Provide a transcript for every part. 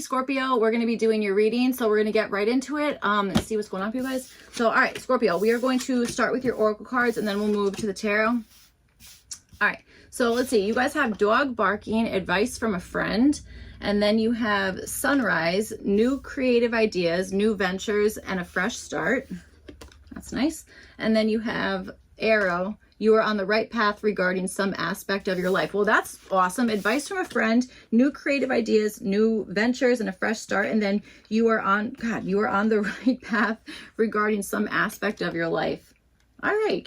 Scorpio. We're going to be doing your reading, so we're going to get right into it and see what's going on for you guys. So, all right, Scorpio, we are going to start with your oracle cards, and then we'll move to the tarot. All right, so let's see. You guys have dog barking, advice from a friend, and then you have sunrise, new creative ideas, new ventures, and a fresh start. That's nice. And then you have arrow. You are on the right path regarding some aspect of your life. Well, that's awesome. Advice from a friend, new creative ideas, new ventures, and a fresh start. And then you are on, God, you are on the right path regarding some aspect of your life. All right,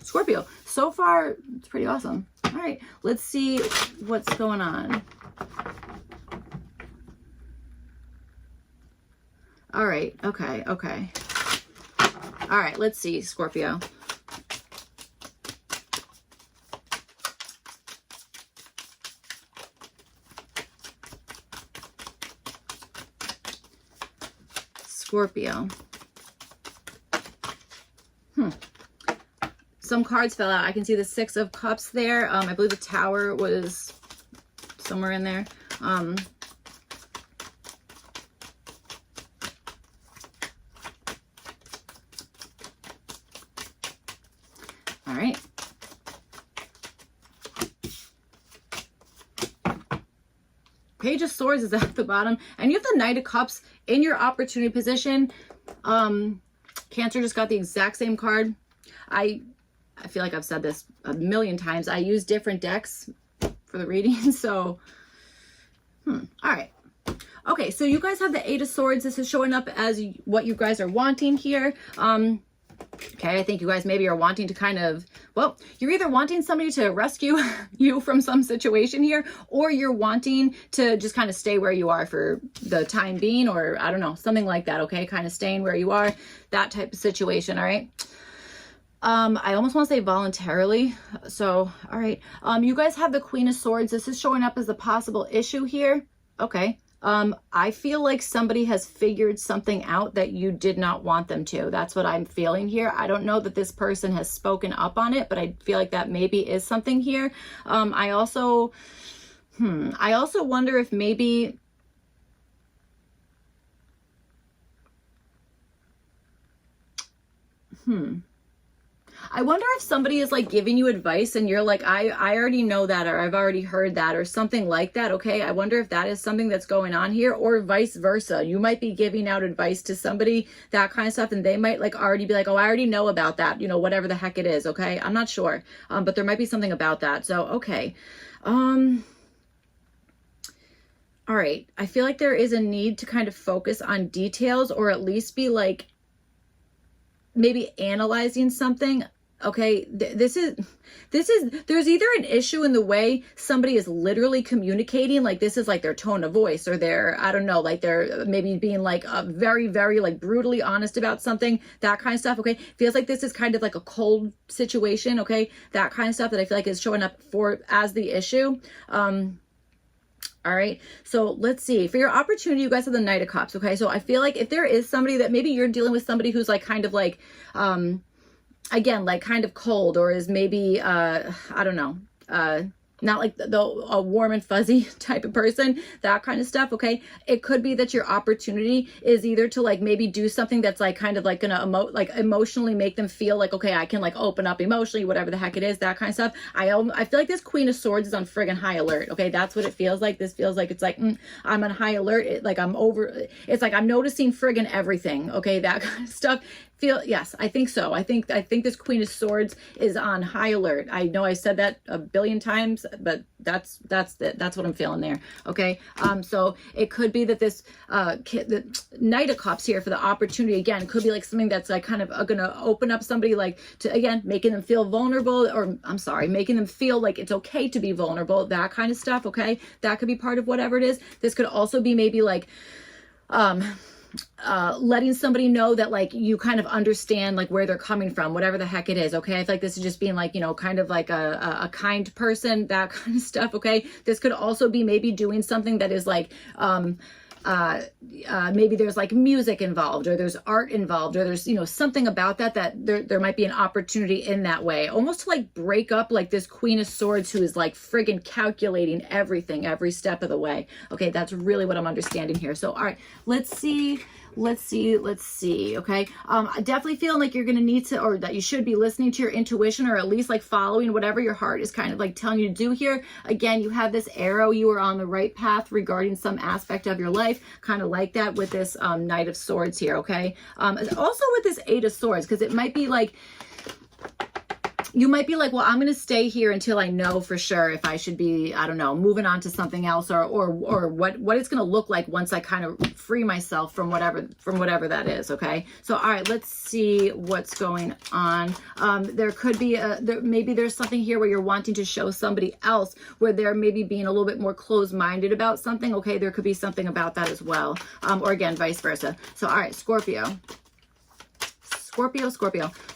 Scorpio. So far, it's pretty awesome. All right, let's see what's going on. All right, okay. All right, let's see, Scorpio. Scorpio. Some cards fell out. I can see the Six of Cups there. I believe the Tower was somewhere in there. All right. Page of Swords is at the bottom, and you have the Knight of Cups in your opportunity position. Cancer just got the exact same card. I feel like I've said this a million times. I use different decks for the reading, so all right. Okay, so you guys have the Eight of Swords. This is showing up as what you guys are wanting here. Okay, I think you guys maybe are wanting to kind of, well, you're either wanting somebody to rescue you from some situation here, or you're wanting to just kind of stay where you are for the time being, or I don't know, something like that, okay? Kind of staying where you are, that type of situation, all right? I almost want to say voluntarily. So, all right. You guys have the Queen of Swords. This is showing up as a possible issue here. Okay. I feel like somebody has figured something out that you did not want them to. That's what I'm feeling here. I don't know that this person has spoken up on it, but I feel like that maybe is something here. I also wonder if maybe, I wonder if somebody is like giving you advice and you're like, I already know that, or I've already heard that, or something like that. Okay. I wonder if that is something that's going on here, or vice versa. You might be giving out advice to somebody, that kind of stuff. And they might like already be like, oh, I already know about that. You know, whatever the heck it is. Okay. I'm not sure. But there might be something about that. So, okay. All right. I feel like there is a need to kind of focus on details, or at least be like maybe analyzing something. Okay, there's either an issue in the way somebody is literally communicating, like this is like their tone of voice, or their, I don't know, like they're maybe being like very, very like brutally honest about something, that kind of stuff. Okay, feels like this is kind of like a cold situation. Okay, that kind of stuff that I feel like is showing up as the issue. All right, so let's see. For your opportunity, you guys have the Knight of Cups. Okay, so I feel like if there is somebody that maybe you're dealing with, somebody who's like kind of like again, like kind of cold, or is maybe, I don't know, not like a warm and fuzzy type of person, that kind of stuff. Okay. It could be that your opportunity is either to like maybe do something that's like kind of like gonna emotionally make them feel like, okay, I can like open up emotionally, whatever the heck it is, that kind of stuff. I feel like this Queen of Swords is on friggin' high alert. Okay. That's what it feels like. This feels like it's like, I'm on high alert. It's like I'm noticing friggin' everything. Okay. That kind of stuff. Yes, I think so. I think this Queen of Swords is on high alert. I know I said that a billion times, but that's what I'm feeling there. Okay. So it could be that this the Knight of Cups here for the opportunity, again, could be like something that's like kind of gonna open up somebody, like to, again, making them feel vulnerable, or I'm sorry, making them feel like it's okay to be vulnerable, that kind of stuff. Okay. That could be part of whatever it is. This could also be maybe like letting somebody know that like you kind of understand like where they're coming from, whatever the heck it is. Okay. I feel like this is just being like, you know, kind of like a kind person, that kind of stuff. Okay. This could also be maybe doing something that is like, maybe there's like music involved, or there's art involved, or there's, you know, something about that, that there might be an opportunity in that way, almost to like break up like this Queen of Swords who is like friggin' calculating everything every step of the way. Okay, that's really what I'm understanding here. So, all right, let's see. Okay. Definitely feeling like you're going to need to, or that you should be listening to your intuition, or at least like following whatever your heart is kind of like telling you to do here. Again, you have this arrow. You are on the right path regarding some aspect of your life, kind of like that with this Knight of Swords here. Okay. Also with this Eight of Swords, because it might be like, you might be like, well, I'm going to stay here until I know for sure if I should be, I don't know, moving on to something else, or what it's going to look like once I kind of free myself from whatever that is. Okay. So, all right, let's see what's going on. There could be maybe there's something here where you're wanting to show somebody else where they're maybe being a little bit more closed-minded about something. Okay. There could be something about that as well. Or again, vice versa. So, all right, Scorpio,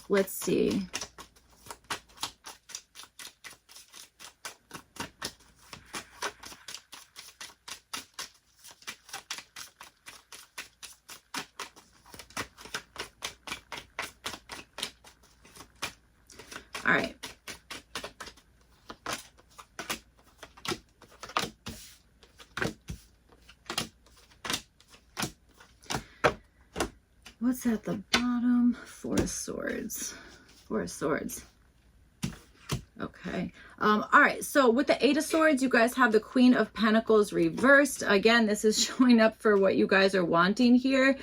let's see. All right. What's at the bottom? Four of Swords. Okay. All right. So with the Eight of Swords, you guys have the Queen of Pentacles reversed. Again, this is showing up for what you guys are wanting here.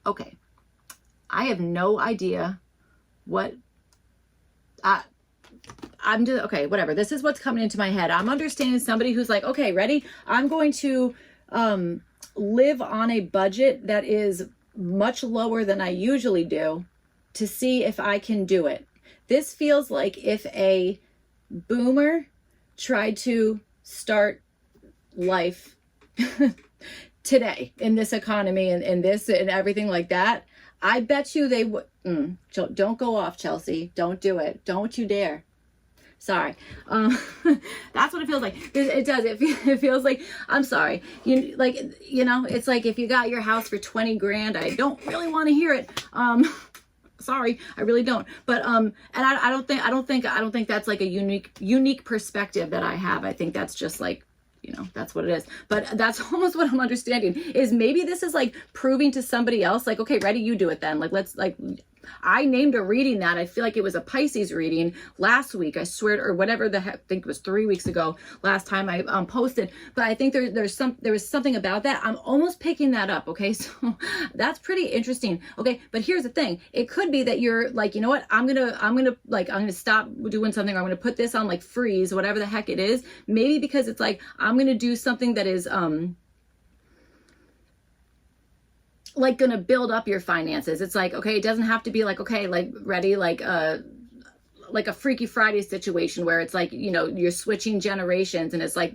Okay. I have no idea what I'm just, okay, whatever. This is what's coming into my head. I'm understanding somebody who's like, okay, ready? I'm going to live on a budget that is much lower than I usually do to see if I can do it. This feels like if a boomer tried to start life today in this economy and this and everything like that, I bet you they would. Don't go off, Chelsea. Don't do it. Don't you dare. Sorry. That's what it feels like. It does. It feels like, I'm sorry. You know, it's like if you got your house for 20 grand, I don't really want to hear it. Sorry, I really don't. But and I don't think that's like a unique perspective that I have. I think that's just like, you know, that's what it is. But that's almost what I'm understanding is maybe this is like proving to somebody else, like, okay, ready, you do it then. Like, let's like, I named a reading that. I feel like it was a Pisces reading last week. I swear, or whatever the heck, I think it was 3 weeks ago last time I posted. But I think there was something about that. I'm almost picking that up. Okay, so that's pretty interesting. Okay, but here's the thing. It could be that you're like, you know what? I'm gonna stop doing something, or I'm gonna put this on like freeze, whatever the heck it is. Maybe because it's like I'm gonna do something that is like gonna build up your finances. It's like, okay, it doesn't have to be like, okay, like ready, like a Freaky Friday situation where it's like, you know, you're switching generations and it's like,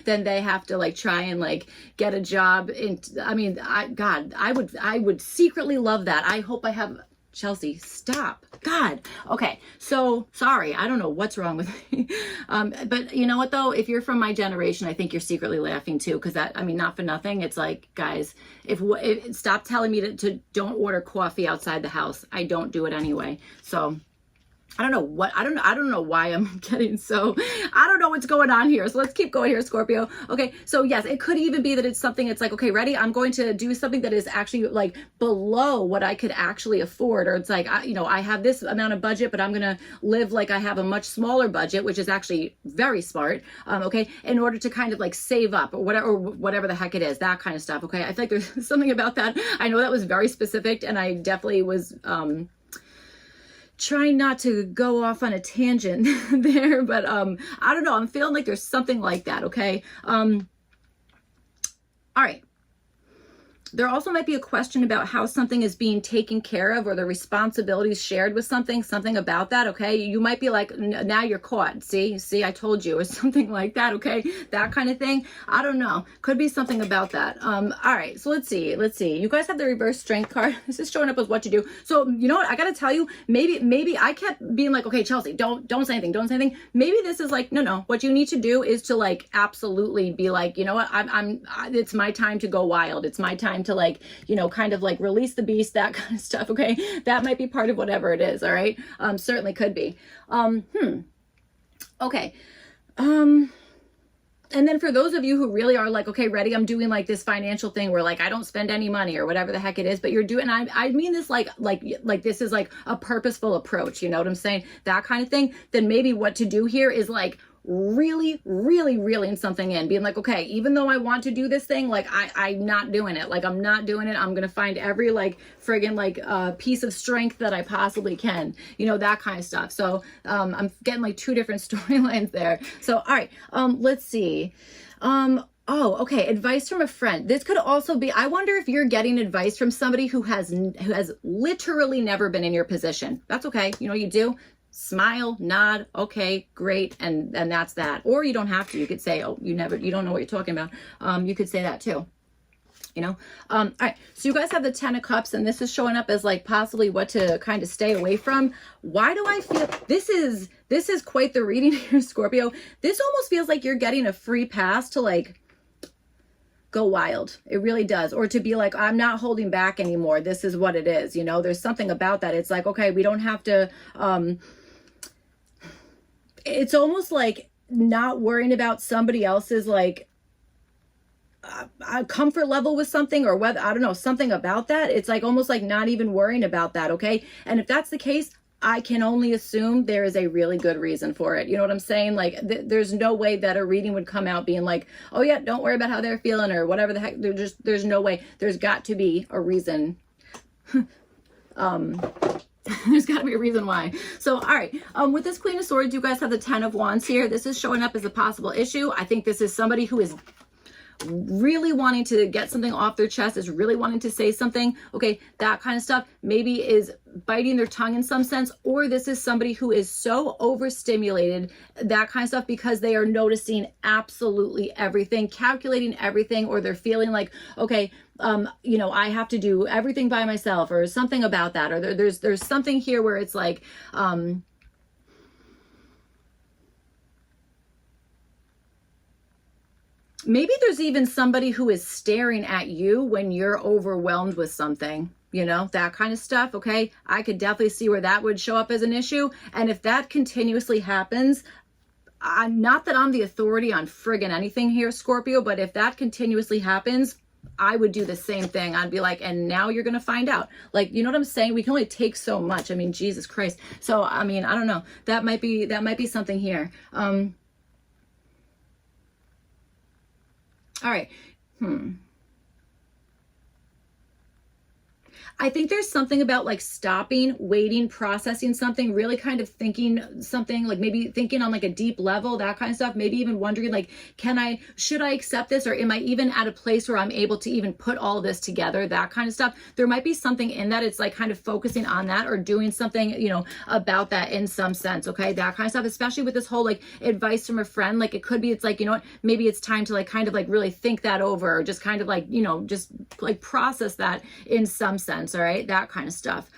then they have to like try and like get a job in. I mean, I would secretly love that. I hope I have. Chelsea, stop. God. Okay. So sorry. I don't know what's wrong with me. But you know what though? If you're from my generation, I think you're secretly laughing too. Cause that, I mean, not for nothing. It's like, guys, if stop telling me to don't order coffee outside the house. I don't do it anyway. So I don't know why I'm getting so, I don't know what's going on here. So let's keep going here, Scorpio. Okay. So yes, it could even be that it's something, it's like, okay, ready? I'm going to do something that is actually like below what I could actually afford. Or it's like, I have this amount of budget, but I'm going to live like I have a much smaller budget, which is actually very smart. Okay. In order to kind of like save up or whatever the heck it is, that kind of stuff. Okay. I feel like there's something about that. I know that was very specific and I definitely was, trying not to go off on a tangent there, but I don't know. I'm feeling like there's something like that. Okay. All right. There also might be a question about how something is being taken care of or the responsibilities shared with something about that, okay? You might be like, now you're caught. See, I told you, or something like that, okay? That kind of thing. I don't know. Could be something about that. All right, so let's see. You guys have the reverse strength card. This is showing up as what to do. So, you know what? I got to tell you, maybe I kept being like, okay, Chelsea, don't say anything. Maybe this is like, no. What you need to do is to like absolutely be like, you know what? It's my time to go wild. It's my time to like, you know, kind of like release the beast, that kind of stuff. Okay. That might be part of whatever it is. All right. Certainly could be. Okay. And then for those of you who really are like, okay, ready, I'm doing like this financial thing where like, I don't spend any money or whatever the heck it is, but you're doing, I mean this like this is like a purposeful approach. You know what I'm saying? That kind of thing. Then maybe what to do here is like, really reeling something in, being like, okay, even though I want to do this thing, like I'm not doing it. Like I'm not doing it. I'm going to find every like friggin' like piece of strength that I possibly can, you know, that kind of stuff. So I'm getting like two different storylines there. So, all right, let's see. Oh, okay. Advice from a friend. This could also be, I wonder if you're getting advice from somebody who has literally never been in your position. That's okay. You know what you do? Smile, nod, okay, great, and that's that. Or you don't have to. You could say, oh, you don't know what you're talking about. You could say that too. You know, all right. So you guys have the 10 of Cups, and this is showing up as like possibly what to kind of stay away from. Why do I feel this is quite the reading here, Scorpio? This almost feels like you're getting a free pass to like go wild. It really does. Or to be like, I'm not holding back anymore. This is what it is. You know, there's something about that. It's like, okay, we don't have to, it's almost like not worrying about somebody else's like a comfort level with something, or whether, I don't know, something about that. It's like almost like not even worrying about that. Okay. And if that's the case, I can only assume there is a really good reason for it. You know what I'm saying? Like there's no way that a reading would come out being like, oh yeah, don't worry about how they're feeling or whatever the heck. There's no way. There's got to be a reason. There's got to be a reason why. So, all right. With this Queen of Swords, you guys have the 10 of Wands here. This is showing up as a possible issue. I think this is somebody who is really wanting to get something off their chest, is really wanting to say something, okay, that kind of stuff, maybe is biting their tongue in some sense, or this is somebody who is so overstimulated, that kind of stuff, because they are noticing absolutely everything, calculating everything, or they're feeling like, okay, you know, I have to do everything by myself, or something about that, or there's something here where it's like, maybe there's even somebody who is staring at you when you're overwhelmed with something, you know, that kind of stuff. Okay. I could definitely see where that would show up as an issue. And if that continuously happens, not that I'm the authority on friggin' anything here, Scorpio, but if that continuously happens, I would do the same thing. I'd be like, and now you're going to find out. Like, you know what I'm saying? We can only take so much. I mean, Jesus Christ. So, I mean, I don't know. That might be something here. All right. I think there's something about like stopping, waiting, processing something, really kind of thinking something, like maybe thinking on like a deep level, that kind of stuff. Maybe even wondering like, should I accept this? Or am I even at a place where I'm able to even put all this together, that kind of stuff. There might be something in that. It's like kind of focusing on that or doing something, you know, about that in some sense. Okay. That kind of stuff, especially with this whole like advice from a friend. Like it could be, it's like, you know what, maybe it's time to like kind of like really think that over, or just kind of like, you know, just like process that in some sense. All right. That kind of stuff.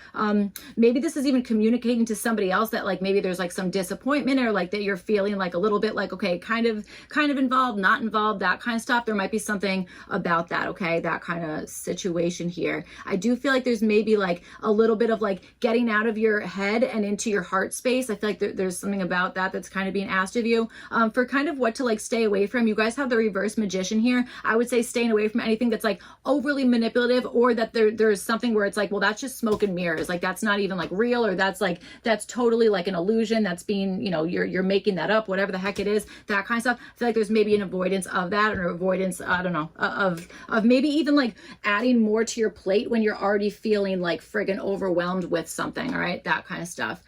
Maybe this is even communicating to somebody else that like, maybe there's like some disappointment, or like that you're feeling like a little bit like, okay, kind of involved, not involved, that kind of stuff. There might be something about that. Okay. That kind of situation here. I do feel like there's maybe like a little bit of like getting out of your head and into your heart space. I feel like there's something about that that's kind of being asked of you, for kind of what to like stay away from. You guys have the reverse Magician here. I would say staying away from anything that's like overly manipulative, or that there's something where it's like, well, that's just smoke and mirrors. Like that's not even like real, or that's totally like an illusion that's being, you know, you're making that up, whatever the heck it is, that kind of stuff. I feel like there's maybe an avoidance of that, or avoidance, I don't know, of maybe even like adding more to your plate when you're already feeling like friggin' overwhelmed with something. All right. That kind of stuff.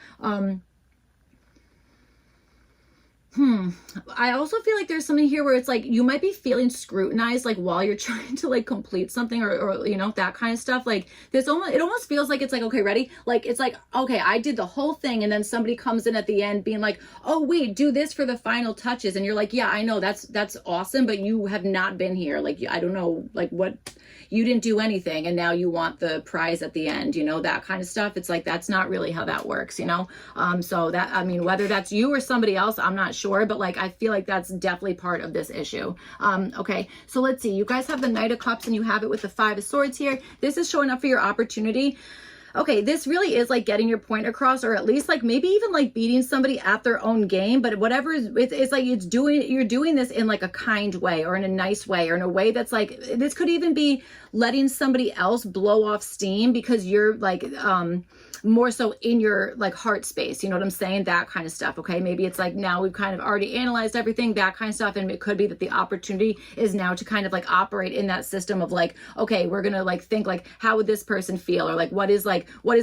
I also feel like there's something here where it's like you might be feeling scrutinized, like while you're trying to like complete something, or you know, that kind of stuff. Like this almost, it almost feels like it's like, okay, ready? Like it's like, okay, I did the whole thing, and then somebody comes in at the end being like, oh wait, do this for the final touches, and you're like, yeah, I know, that's awesome, but you have not been here. Like I don't know, like what, you didn't do anything, and now you want the prize at the end, you know, that kind of stuff. It's like that's not really how that works, you know. So that, I mean, whether that's you or somebody else, I'm not sure, but like I feel like that's definitely part of this issue. Okay, so let's see. You guys have the Knight of Cups, and you have it with the Five of Swords here. This is showing up for your opportunity. Okay, this really is like getting your point across, or at least like maybe even like beating somebody at their own game, but whatever is, it's like you're doing this in like a kind way, or in a nice way, or in a way that's like, this could even be letting somebody else blow off steam because you're like more so in your like heart space, you know what I'm saying? That kind of stuff. Okay, maybe it's like now we've kind of already analyzed everything, that kind of stuff, and it could be that the opportunity is now to kind of like operate in that system of like, okay, we're gonna like think like, how would this person feel, or like what is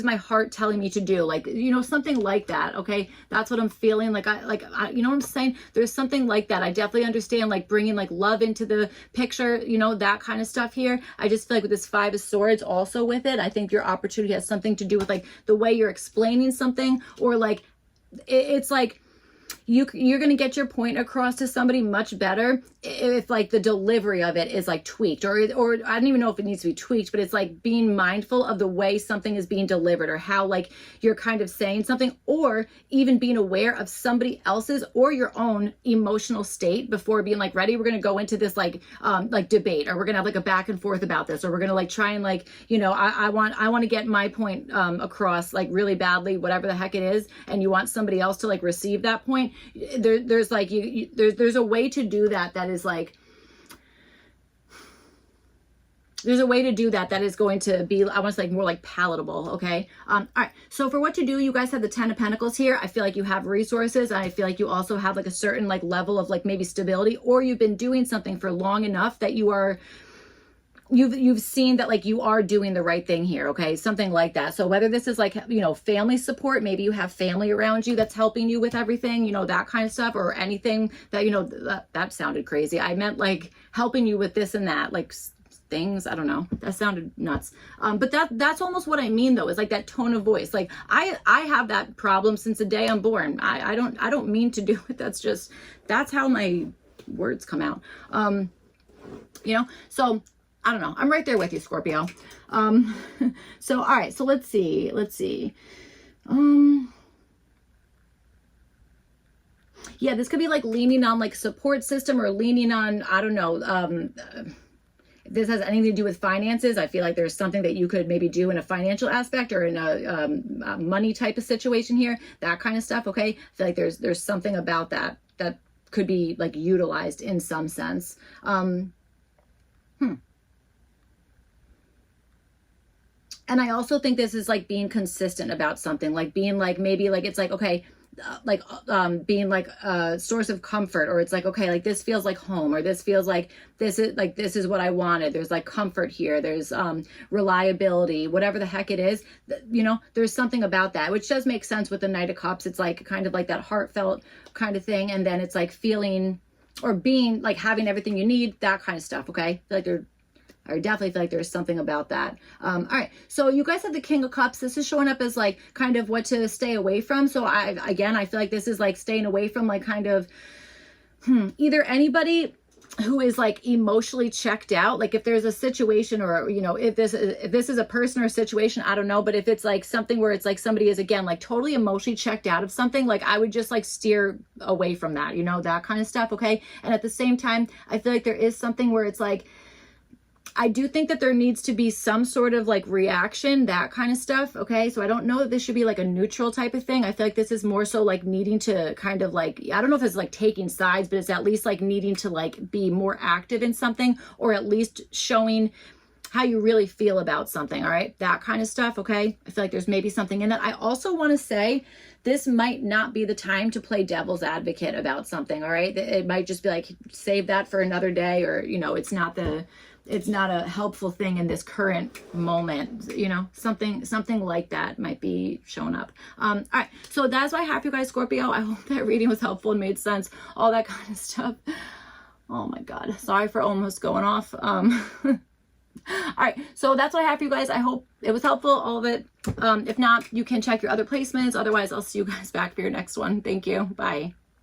my heart telling me to do, like, you know, something like that. Okay, that's what I'm feeling like. I you know what I'm saying? There's something like that. I definitely understand like bringing like love into the picture, you know, that kind of stuff here. I just feel like with this Five of Swords also with it, I think your opportunity has something to do with like the way you're explaining something, or like it's like you're going to get your point across to somebody much better if like the delivery of it is like tweaked, or I don't even know if it needs to be tweaked, but it's like being mindful of the way something is being delivered, or how like you're kind of saying something, or even being aware of somebody else's or your own emotional state before being like, ready, we're going to go into this like debate, or we're going to have like a back and forth about this, or we're going to like try and like, you know, I want to get my point across like really badly, whatever the heck it is, and you want somebody else to like receive that point. There's like there's a way to do that is like, there's a way to do that is going to be, I want to say like more like palatable. Okay. All right. So for what to do, you guys have the Ten of Pentacles here. I feel like you have resources. I feel like you also have like a certain like level of like maybe stability, or you've been doing something for long enough that you've seen that like you are doing the right thing here. Okay, something like that. So whether this is like, you know, family support, maybe you have family around you that's helping you with everything, you know, that kind of stuff, or anything that, you know, that sounded crazy. I meant like helping you with this and that, like things, I don't know, that sounded nuts. But that's almost what I mean though, is like that tone of voice. Like I have that problem since the day I'm born. I don't mean to do it. That's how my words come out. You know, so I don't know. I'm right there with you, Scorpio. So, all right. So let's see. Yeah, this could be like leaning on like support system, or leaning on, I don't know. If this has anything to do with finances, I feel like there's something that you could maybe do in a financial aspect, or in a money type of situation here, that kind of stuff. Okay. I feel like there's something about that could be like utilized in some sense. And I also think this is like being consistent about something, like being like, maybe like, it's like, okay, being like a source of comfort, or it's like, okay, like this feels like home, or this feels like this is what I wanted. There's like comfort here. There's reliability, whatever the heck it is, you know, there's something about that, which does make sense with the Knight of Cups. It's like kind of like that heartfelt kind of thing. And then it's like feeling, or being like having everything you need, that kind of stuff. Okay. I feel like I definitely feel like there's something about that. All right. So you guys have the King of Cups. This is showing up as like kind of what to stay away from. So I feel like this is like staying away from like kind of either anybody who is like emotionally checked out. Like if there's a situation, or, you know, if this is a person or a situation, I don't know. But if it's like something where it's like somebody is, again, like totally emotionally checked out of something, like I would just like steer away from that, you know, that kind of stuff. Okay. And at the same time, I feel like there is something where it's like, I do think that there needs to be some sort of like reaction, that kind of stuff. Okay. So I don't know that this should be like a neutral type of thing. I feel like this is more so like needing to kind of like, I don't know if it's like taking sides, but it's at least like needing to like be more active in something, or at least showing how you really feel about something. All right. That kind of stuff. Okay. I feel like there's maybe something in that. I also want to say this might not be the time to play devil's advocate about something. All right. It might just be like, save that for another day, or, you know, it's not the it's not a helpful thing in this current moment, you know, something like that might be showing up. All right, so that's what I have for you guys, Scorpio. I hope that reading was helpful and made sense, all that kind of stuff. Oh my God, sorry for almost going off. All right, so that's what I have for you guys. I hope it was helpful, all of it. If not, you can check your other placements. Otherwise, I'll see you guys back for your next one. Thank you. Bye.